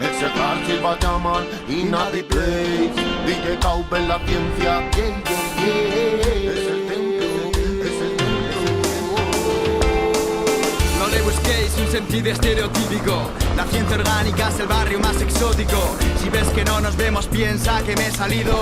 Ese Garfield va a llamar y nadie play. DJ Cowbell, la ciencia, yeah, yeah, yeah. Es el templo, es el templo. No le busquéis un sentido estereotípico. La ciencia orgánica es el barrio más exótico. Si ves que no nos vemos, piensa que me he salido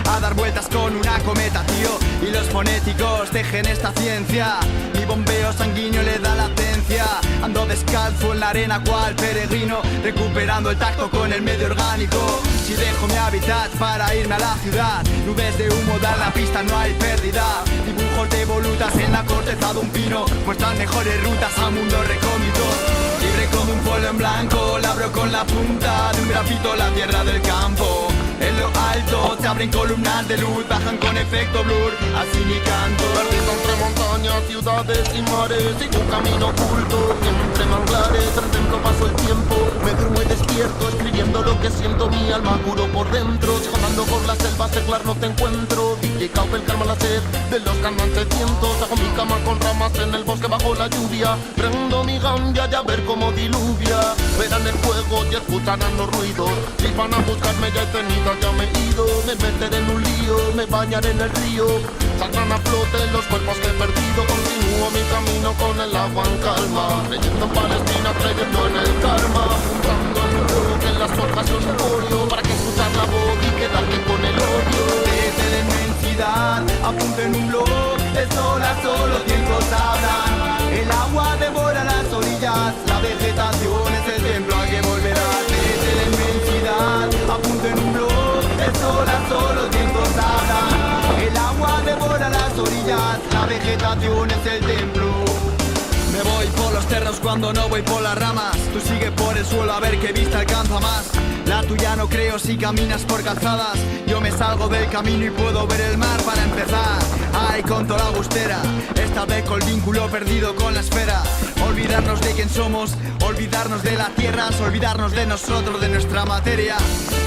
a dar vueltas con una cometa, tío. Y los fonéticos tejen esta ciencia. Mi bombeo sanguíneo le da latencia. Ando descalzo en la arena cual peregrino, recuperando el tacto con el medio orgánico. Si dejo mi hábitat para irme a la ciudad, nubes de humo dan la pista, no hay pérdida. Dibujos de volutas en la corteza de un pino muestran mejores rutas a mundo recóndito. Libre como un polvo en blanco, labro con la punta de un grafito la tierra del campo. En lo alto se abren columnas de luz, bajan con efecto blur, así ni canto. Perdido entre montañas, ciudades y mares, sigo un camino oculto entre manglares. Al templo paso el tiempo, me duermo y despierto, escribiendo lo que siento, mi alma juro por dentro. Sigo andando por la selva, seglar no te encuentro. DJ Cowbell calma la sed de los cantantes vientos. Hago mi cama con ramas en el bosque bajo la lluvia. Prendo mi ganja y a ver cómo diluvia. Verán el fuego y escucharán los ruidos. Si van a buscarme ya he tenido, ya me he ido. Me meteré en un lío, me bañaré en el río. Saldrán a flote los cuerpos que he perdido. Continúo mi camino con el agua en calma, creyendo en Palestina, creyendo en el karma. Apuntando en un rock en las forjas y oscurio, para que escuchar la voz y quedarte con el odio. Desde la inmensidad apunto en un blog, de sol a sol los vientos hablan. El agua devora las orillas, la vegetación es el templo al que volverás. Desde la inmensidad apunto en un blog, de sol a sol los vientos hablan. El agua devora las orillas, la vegetación es el templo. Me voy por los terrenos cuando no voy por las ramas. Tú sigue por el suelo a ver qué vista alcanza más. La tuya no creo si caminas por calzadas. Yo me salgo del camino y puedo ver el mar para empezar. Ay, con toda la gustera, esta vez con el vínculo perdido con la esfera. Olvidarnos de quién somos, olvidarnos de la tierra, olvidarnos de nosotros, de nuestra materia.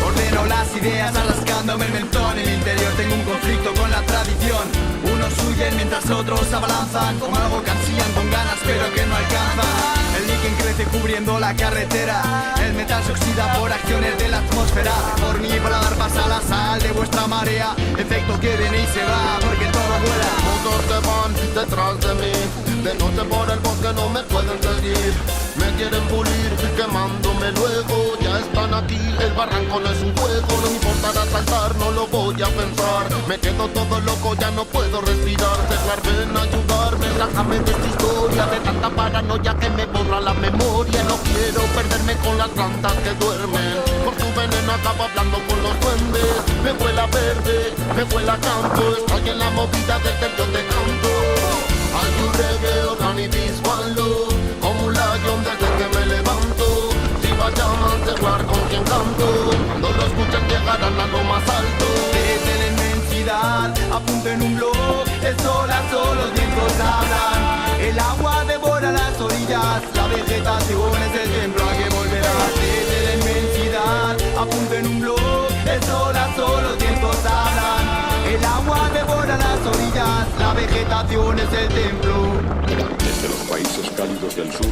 Ordeno las ideas arrascándome el mentón. En mi interior tengo un conflicto con la tradición. Unos huyen mientras otros se abalanzan, como algo que ansían con ganas pero que no alcanzan. El líquen crece cubriendo la carretera, el metal se oxida por acciones de la atmósfera. Por mi paladar pasa la sal de vuestra marea, efecto que viene y se va porque todo vuela. Muchos que van detrás de mí, de noche por el bosque no me pueden seguir. Me quieren pulir, quemándome luego. Ya están aquí, el barranco no es un juego. No me importará saltar, no lo voy a pensar. Me quedo todo loco, ya no puedo respirar. Seglar, ven a ayudarme, sácame de esta historia, de tanta paranoia que me borra la memoria. No quiero perderme con las plantas que duermen. Por tu veneno acabo hablando con los duendes. Me huela verde, me huela canto. Estoy en la movida desde el yo te canto. Hay un reggae, organi one love. Como un lion desde que me levanto. Si vayamos a jugar con quien canto, cuando lo escuchen llegarán a lo más alto. Desde la inmensidad apunto en un blog, de sol a sol los vientos hablan. El agua devora las orillas, la vegetación es el templo a que volverás. Desde la inmensidad apunto en un blog, de sol a sol los vientos hablan. El agua devora las orillas, la vegetación es el templo. Desde los países cálidos del sur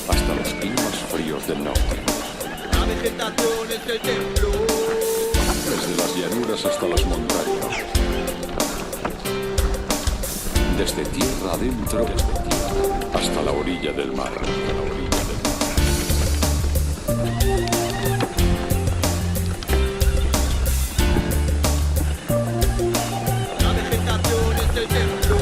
hasta los climas fríos del norte. La vegetación es el templo. Desde las llanuras hasta las montañas. Desde tierra adentro hasta la orilla del mar. La vegetación es el templo.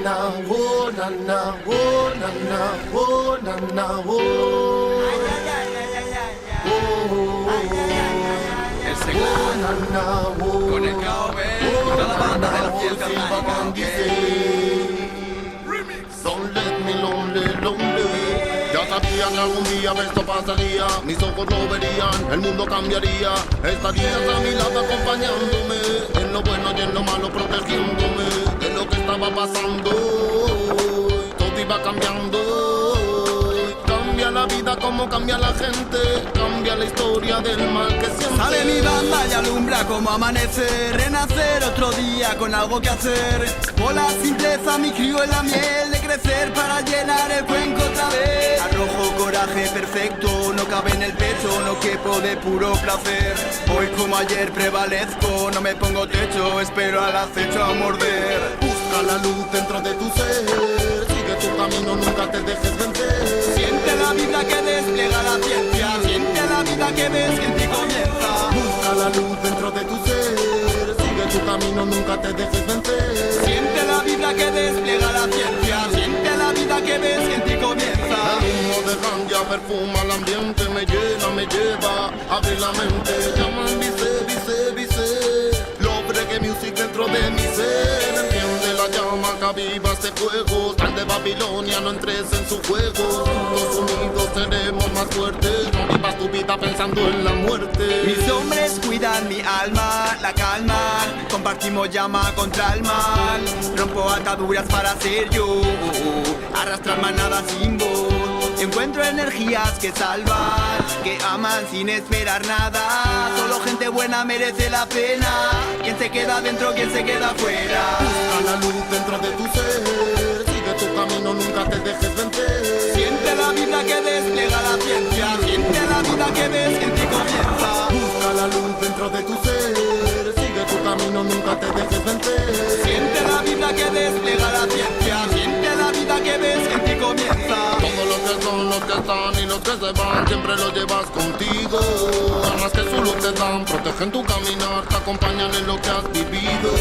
na, oh, na, na, oh, na, na, oh, na, na, oh. El Seglar, con el KOB, y toda la banda de la fiesta Don't let me lonely. Ya sabía que algún día esto pasaría, mis ojos lo verían, el mundo cambiaría. Estarías a mi lado acompañándome, en lo bueno y en lo malo protegiéndome de lo que estaba pasando. Todo iba cambiando. Cambia la vida como cambia la gente, cambia la historia del mal que siente. Sale mi banda y alumbra como amanecer, renacer otro día con algo que hacer. Por la simpleza mi crío en la miel de crecer para llenar el cuenco otra vez. Arrojo coraje perfecto, no cabe en el pecho, no quepo de puro placer. Hoy como ayer prevalezco, no me pongo techo, espero al acecho a morder. Busca la luz dentro de tu ser, sigue tu camino, nunca te dejes vencer. Siente la vida que despliega la ciencia, siente la vida que ves que en ti comienza. Busca la luz dentro de tu ser, sigue tu camino, nunca te dejes vencer. Siente la vida que despliega la ciencia, siente la vida que ves que en ti comienza. El humo de ganja perfuma el ambiente, me lleva, abre la mente. Llaman vice, lo reggae music dentro de mi ser. Enciende la llama que aviva este fuego, tal de Babilonia, no entres en su juego. Todos unidos seremos más fuertes, no vivas tu vida pensando en la muerte. Mis hombres cuidan mi alma, la calma, compartimos llama contra el mal. Rompo ataduras para ser yo, arrastrar manadas sin voz. Encuentro energías que salvan, que aman sin esperar nada. Solo gente buena merece la pena. Quien se queda dentro, quien se queda fuera. Busca la luz dentro de tu ser, sigue tu camino, nunca te dejes vencer. Siente la vida que despliega la ciencia, siente la vida que ves que en ti comienza. Busca la luz dentro de tu ser, sigue tu camino, nunca te dejes vencer. Siente la vida que despliega la ciencia, siente la vida que ves que en ti comienza. Todos los que son, los que están y los que se van, siempre los llevas contigo. Armas que su luz te dan, protegen tu caminar, te acompañan en lo que has vivido.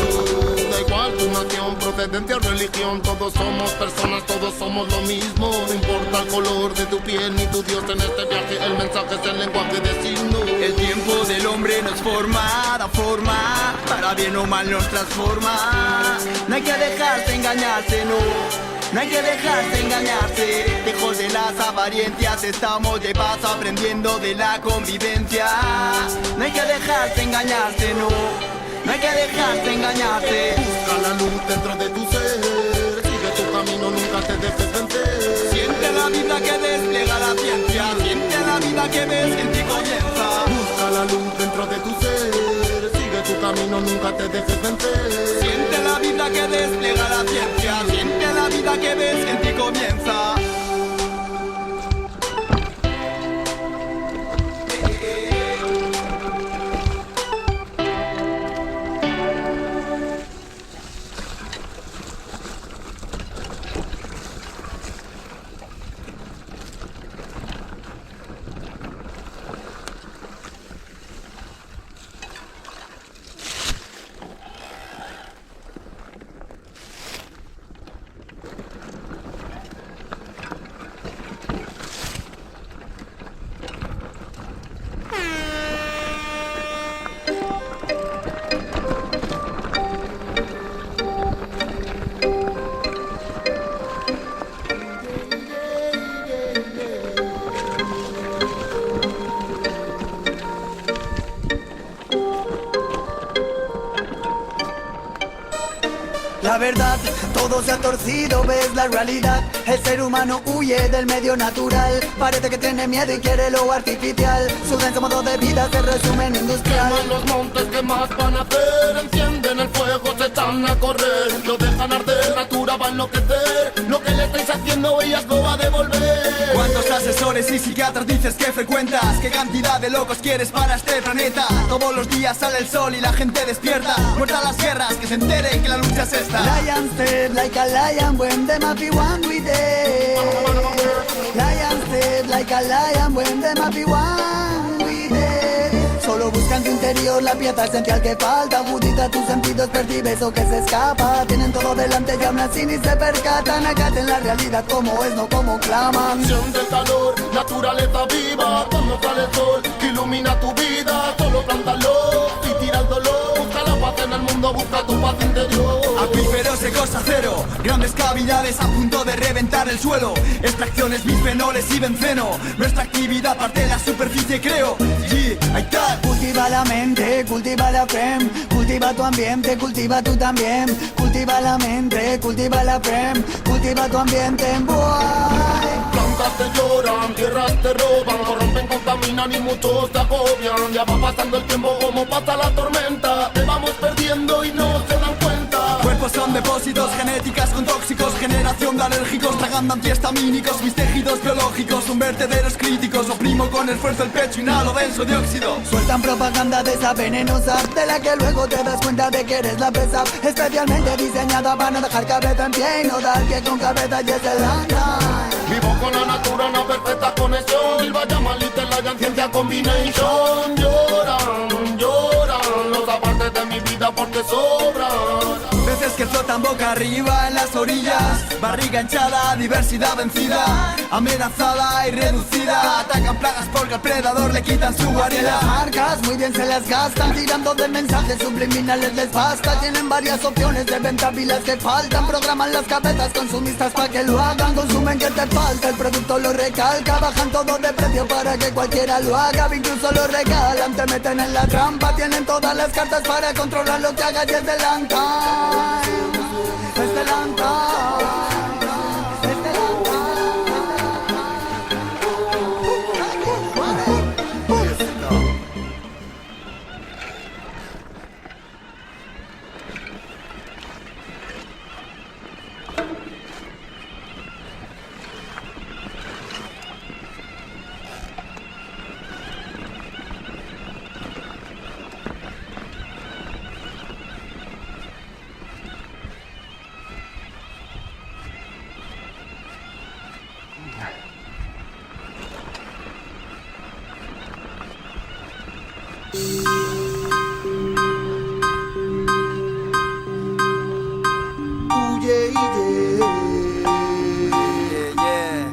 Da igual tu nación, procedencia o religión, todos somos personas, todos somos lo mismo. No importa el color de tu piel ni tu Dios en este viaje, el mensaje es el lenguaje de signos. El tiempo del hombre nos forma, da forma, para bien o mal nos transforma. No hay que dejarse engañarse, no. No hay que dejarse engañarse, lejos de las apariencias, estamos de paso aprendiendo de la convivencia. No hay que dejarse engañarse, no. No hay que dejarse engañarse. Busca la luz dentro de tu ser, sigue tu camino, nunca te dejes vencer. Siente la vida que despliega la ciencia, siente la vida que ves que en ti comienza. Busca la luz dentro de tu ser, sigue tu camino, nunca te dejes vencer. Siente la vida que despliega la ciencia, siente la vida que ves que en ti comienza. La verdad, todo se ha torcido, ves la realidad. El ser humano huye del medio natural. Parece que tiene miedo y quiere lo artificial. Su denso modo de vida se resume en industrial. Queman los montes, ¿qué más van a hacer? Encienden el fuego, se echan a correr. Lo dejan arder, natura va a enloquecer. Lo que le estáis haciendo ellas lo va a devolver. ¿Cuántos asesores y psiquiatras dices que frecuentas? ¿Qué cantidad de locos quieres para este planeta? Todos los días sale el sol y la gente despierta. Muerta las guerras, que se enteren que la lucha es esta. Lion step like a lion when them happy one with it. Lion step like a lion when them happy one with it. Solo buscan en tu interior la pieza esencial que falta. Agudiza tus sentidos, percibe eso que se escapa. Tienen todo delante y aún así ni se percatan. Acaten la realidad como es, no como claman. Siente el calor, naturaleza viva. Cuando sale el sol, ilumina tu vida. Solo plántalo y tira el dolor. Busca la paz en el mundo, busca tu paz interior. Acuíferos secos a cero, grandes cavidades a punto de reventar el suelo. Extracciones, bisfenoles y benceno. Nuestra actividad parte de la superficie, creo. Ahí está. Cultiva la mente, cultiva la frame. Cultiva tu ambiente, cultiva tú también. Cultiva la mente, cultiva la frame. Cultiva tu ambiente, boy. Plantas te lloran, tierras te roban, corrompen, contaminan y muchos te agobian. Ya va pasando el tiempo como pasa la tormenta. Te vamos perdiendo y no se dan cuenta. Cuerpos son depósitos, genéticas con tóxicos. Generación de alérgicos, tragando antihistamínicos. Mis tejidos biológicos son vertederos críticos. Oprimo con esfuerzo el pecho, inhalo denso dióxido. Sueltan propaganda de esa venenosa, de la que luego te das cuenta de que eres la presa. Especialmente diseñada para no dejar cabeza en pie y no dar pie con cabeza y es el landline. Vivo con la natura, una perfecta conexión. El vaya malita en la ciencia combination. Lloran, lloran los apartes de mi vida porque sobran. Veces que flotan boca arriba en las orillas. Barriga hinchada, diversidad vencida. Amenazada y reducida. Atacan plagas porque al predador le quitan su Las guarida. marcas muy bien se las gastan, tirando de mensajes subliminales les basta. Tienen varias opciones de venta, pilas que faltan. Programan las cabezas consumistas para que lo hagan. Consumen que te falta, el producto lo recalca. Bajan todo de precio para que cualquiera lo haga. Incluso lo regalan, te meten en la trampa. Tienen todas las cartas para controlar lo que hagas y es de lanza. Es de lanza.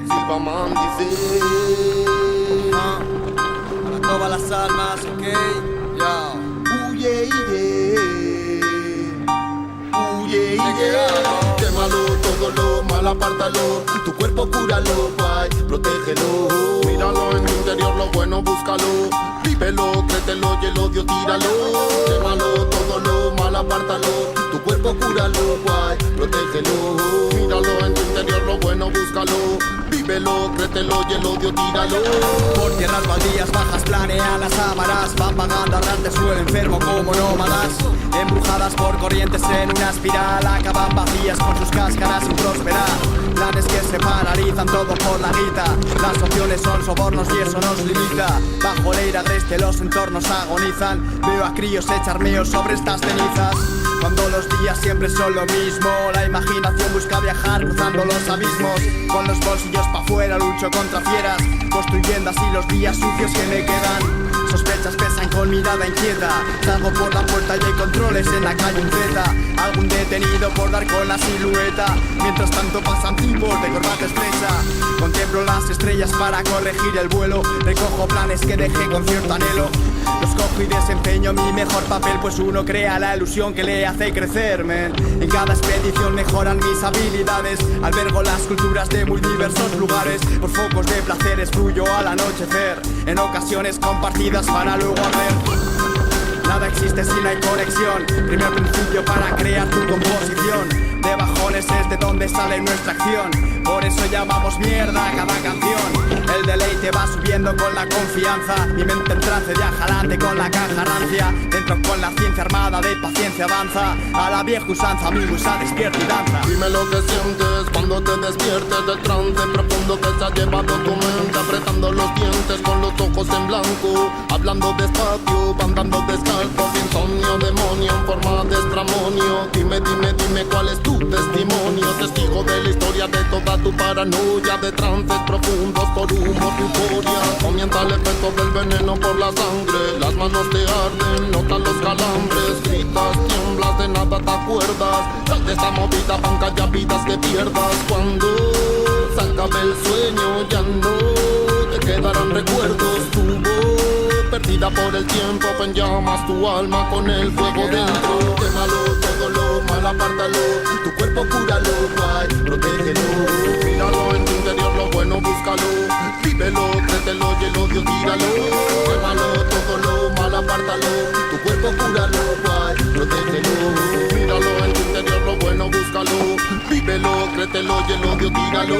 Silvaman dice Para todas las almas, ok. huye, quémalo todo lo mal, apártalo. Tu cuerpo cúralo, guay, protégelo. Míralo en tu interior, lo bueno búscalo. Vívelo, créetelo y el odio tíralo. Quémalo todo lo mal, apártalo. Tu cuerpo cúralo, guay, protégelo. Míralo en tu interior, lo bueno búscalo. Vívelo, créetelo y el odio tíralo. Por tierras baldías bajas planean las amaras. Van vagando arras de suelo enfermo como nómadas. Embrujadas por corrientes en una espiral. Acaban vacías con sus cáscaras sin prosperar. Planes que se paralizan todo por la guita. Las opciones son sobornos y eso nos limita. Bajo la ira agreste los entornos agonizan. Veo a críos echar meos sobre estas cenizas. Cuando los días siempre son lo mismo, la imaginación busca viajar cruzando los abismos. Con los bolsillos pa' fuera lucho contra fieras, construyendo así los días sucios que me quedan. Sospechas pesan con mirada inquieta. Salgo por la puerta y hay controles en la calle un Z. Algún detenido por dar con la silueta. Mientras tanto pasan tipos de corbata estrecha. Contemplo las estrellas para corregir el vuelo. Recojo planes que dejé con cierto anhelo. Los cojo y desempeño mi mejor papel, pues uno crea la ilusión que le hace crecerme. En cada expedición mejoran mis habilidades. Albergo las culturas de muy diversos lugares. Por focos de placeres fluyo al anochecer. En ocasiones compartidas para luego arder. Nada existe si no hay conexión. Primer principio para crear tu composición. De bajones es de donde sale nuestra acción. Por eso llamamos mierda a cada canción. El deleite va subiendo con la confianza. Mi mente en trance viaja adelante con la caja rancia. Dentro con la ciencia armada de paciencia avanza. A la vieja usanza, mi musa despierta y danza. Dime lo que sientes cuando te despiertes del trance profundo que se ha llevado tu mente. Apretando los dientes con los ojos en blanco. Hablando despacio, andando descalzo. Insomnio, demonio en forma de estramonio. Dime cuál es tu testimonio. Testigo de la historia de toda tu paranoia. De trances profundos por humos y euforia. Comienza el efecto del veneno por la sangre. Las manos manos te arden, notas los calambres, gritas, tiemblas, de nada te acuerdas. Sal de esta movida, banca ya vidas que pierdas. Cuando se acabe el sueño ya no te quedarán recuerdos. Tu voz perdida por el tiempo, ven llamas tu alma con el fuego dentro. Quémalo, todo lo mal, apártalo, tu cuerpo cúralo, guay, protégelo. Míralo en tu interior, lo bueno búscalo, vívelo, créetelo y el odio tíralo. Quémalo, todo lo mal, apártalo, tu cuerpo cúralo, guay, protégelo. Míralo en tu interior, lo bueno búscalo, vívelo, créetelo y el odio tíralo.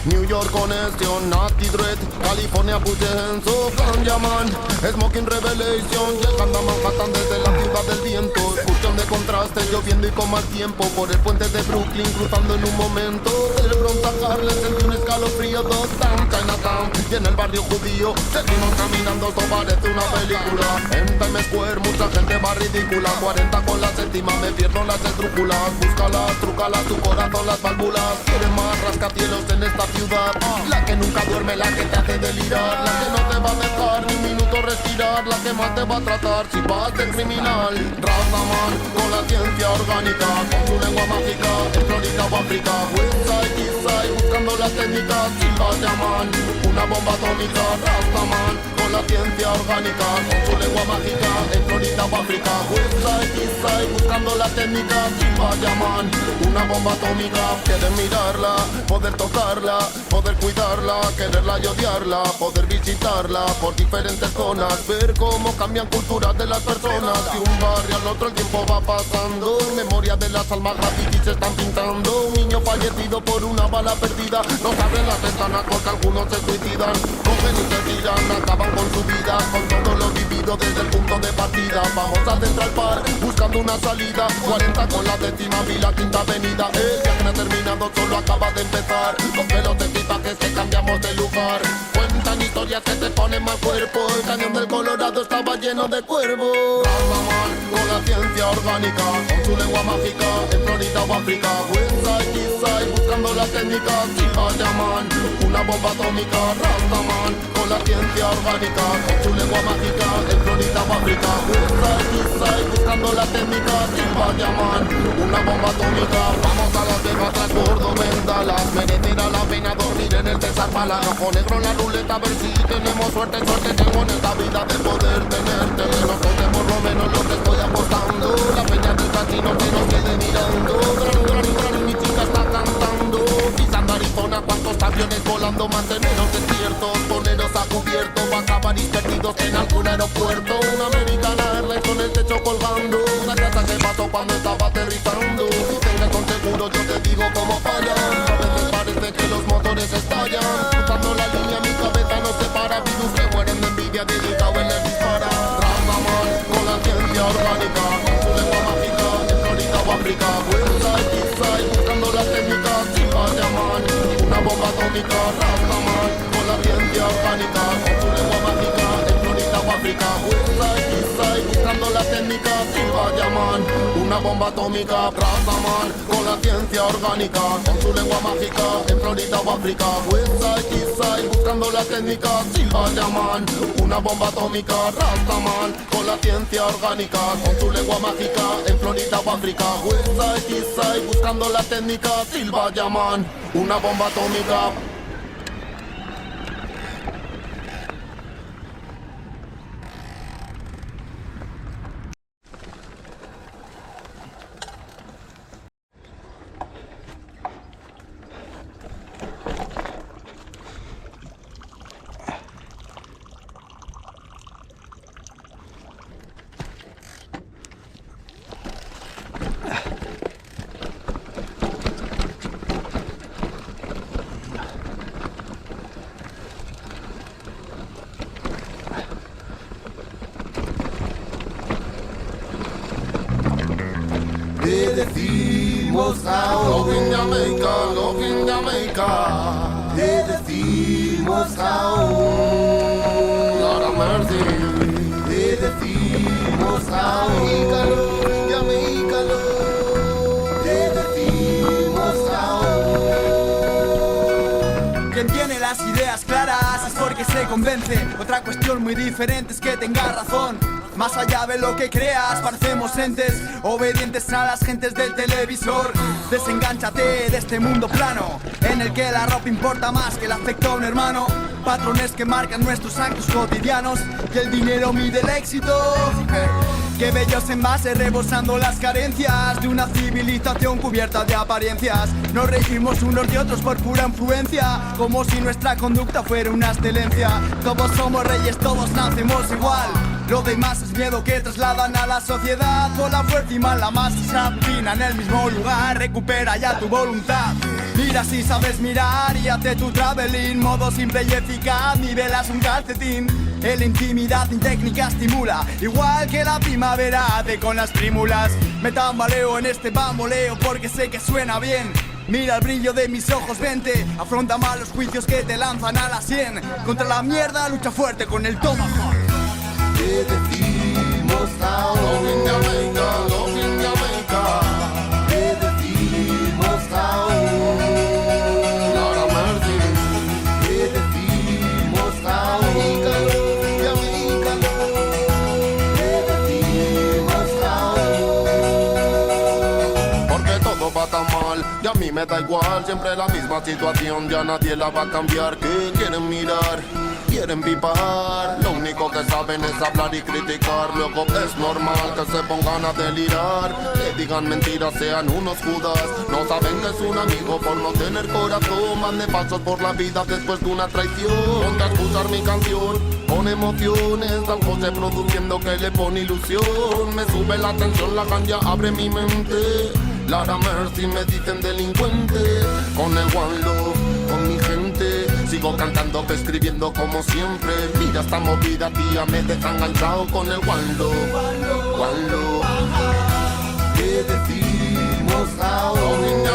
New York Connection, Natty Dread, California put your hands up, Ganja Man, Smoking Revelation, llegando a Manhattan desde la ciudad del viento. Excursión de contraste, lloviendo y con mal tiempo, por el puente de Brooklyn, cruzando en un momento. Del Bronx a Harlem sentí un escalofrío, Downtown, Chinatown, y en el barrio judío, seguimos caminando, esto parece una película. En Times Square mucha gente va ridícula, 40 con la séptima, me pierdo las esdrújulas. Búscalas, trúcalas, tu corazón, las válvulas. Quieres más rascacielos en esta ciudad, la que nunca duerme, la que te hace delirar, la que no te va a dejar ni un minuto respirar, la que más te va a tratar si vas de criminal. Rastaman con la ciencia orgánica, con su lengua mágica, en Florida o África. Westside, Eastside, buscando las técnicas, silbas llaman una bomba atómica. Rastaman con la ciencia orgánica, con su lengua mágica, en Florida o África. Westside, Eastside, buscando las técnicas, silbas llaman una bomba atómica. Quieren mirarla, poder tocarla, poder cuidarla, quererla y odiarla, poder visitarla por diferentes zonas, ver cómo cambian culturas de las personas. De un barrio al otro el tiempo va pasando, en memoria de las almas graffiti se están pintando. Un niño fallecido por una bala perdida, no abren las ventanas porque algunos se suicidan, cogen y se tiran, acaban con su vida, con todo lo vivido desde el punto de partida. Vamos a Central Park buscando una salida, 40 con la décima y la quinta avenida. El viaje no ha terminado, solo acaba de empezar, los pelos de equipajes que cambiamos de lugar. Cuentan historias que te ponen mal cuerpo, el cañón del Colorado estaba lleno de cuervos. Rastaman con la ciencia orgánica, con su lengua mágica, en Florida o África. Westside, Eastside, buscando la técnica, silbas llaman una bomba atómica. Rastaman con la ciencia orgánica, con su lengua mágica, en Florida o África. Westside, Eastside, buscando la técnica, silbas llaman una bomba atómica. Vamos a Las Vegas, transbordo, Dallas, merecerá la pena dormir en el César Palace. Rojo negro en la ruleta, a ver si tenemos suerte. Suerte tengo en esta vida de poder tenerte. No toque por lo menos lo que estoy apostando. La peña del casino que nos quede mirando. Gran, mi chica está cantando. Pisando Arizona, cuántos aviones volando. Manteneros despiertos, poneros a cubierto. Va a acabar perdidos en algún aeropuerto. Una Americana Airlines con el techo colgando. Una casa que pasó cuando estaba aterrizando. Tengas con seguro, yo te digo cómo falla. A veces parece que los motores estallan. Cruzando la línea mi cabeza no se para. Virus que mueren de envidia, dedicado en el dispara. Rastaman con la ciencia orgánica, con su lengua mágica, en Florida o África. Westside, Eastside, buscando las técnicas, silbas llaman una bomba atómica. Rastaman con la ciencia orgánica, con su lengua mágica, en Florida o África. Westside, Eastside, buscando las técnicas, silbas llaman una bomba atómica. Rastaman con la ciencia orgánica, con su lengua mágica, en Florida o África. Westside, Eastside, buscando las técnicas, silbas llaman una bomba atómica. Rastaman con la ciencia orgánica, con su lengua mágica, en Florida o África. Westside, Eastside, buscando las técnicas, silbas llaman una bomba atómica. decimos ahora. Love in Jamaica, love in Jamaica. Te decimos aún. Lord of mercy. Te decimos aún. Jamaica love, Jamaica love. Te decimos aún. Quien tiene las ideas claras es porque se convence. Otra cuestión muy diferente es que tenga razón. Más allá de lo que creas, parecemos entes obedientes a las gentes del televisor. Desengánchate de este mundo plano, en el que la ropa importa más que el afecto a un hermano. Patrones que marcan nuestros actos cotidianos, y el dinero mide el éxito. Qué bellos envases rebosando las carencias de una civilización cubierta de apariencias. Nos regimos unos de otros por pura influencia, como si nuestra conducta fuera una excelencia. Todos somos reyes, todos nacemos igual. Lo demás es miedo que trasladan a la sociedad. Con la fuerza y mal la masa se afina en el mismo lugar. Recupera ya tu voluntad. Mira si sabes mirar y hazte tu traveling. Modo simple y eficaz, nivelas un calcetín. En la intimidad sin técnica estimula, igual que la primavera hace con las prímulas. Me tambaleo en este bamboleo porque sé que suena bien. Mira el brillo de mis ojos, vente. Afronta malos juicios que te lanzan a la sien. Contra la mierda lucha fuerte con el tomahawk. Te decimos Love in aún. Jamaica, love in Jamaica. Te decimos aún. Lord of mercy. Te decimos aún. Jamaica love, Jamaica love. Te decimos aún. Porque todo va tan mal y a mí me da igual. Siempre la misma situación, ya nadie la va a cambiar. Que quieren mirar, quieren vipar. Lo único que saben es hablar y criticar. Luego es normal que se pongan a delirar, que digan mentiras, sean unos judas. No saben que es un amigo por no tener corazón. Van de pasos por la vida después de una traición. Ponte a escuchar mi canción con emociones. San José produciendo que le pone ilusión. Me sube la tensión, la ganja abre mi mente. Lara Mercy me dicen delincuente. Con el One Love, con mi gente. Sigo cantando, escribiendo como siempre. Mira esta movida, tía, me deja enganchado con el One Love, One Love. Te decimos Love in aún.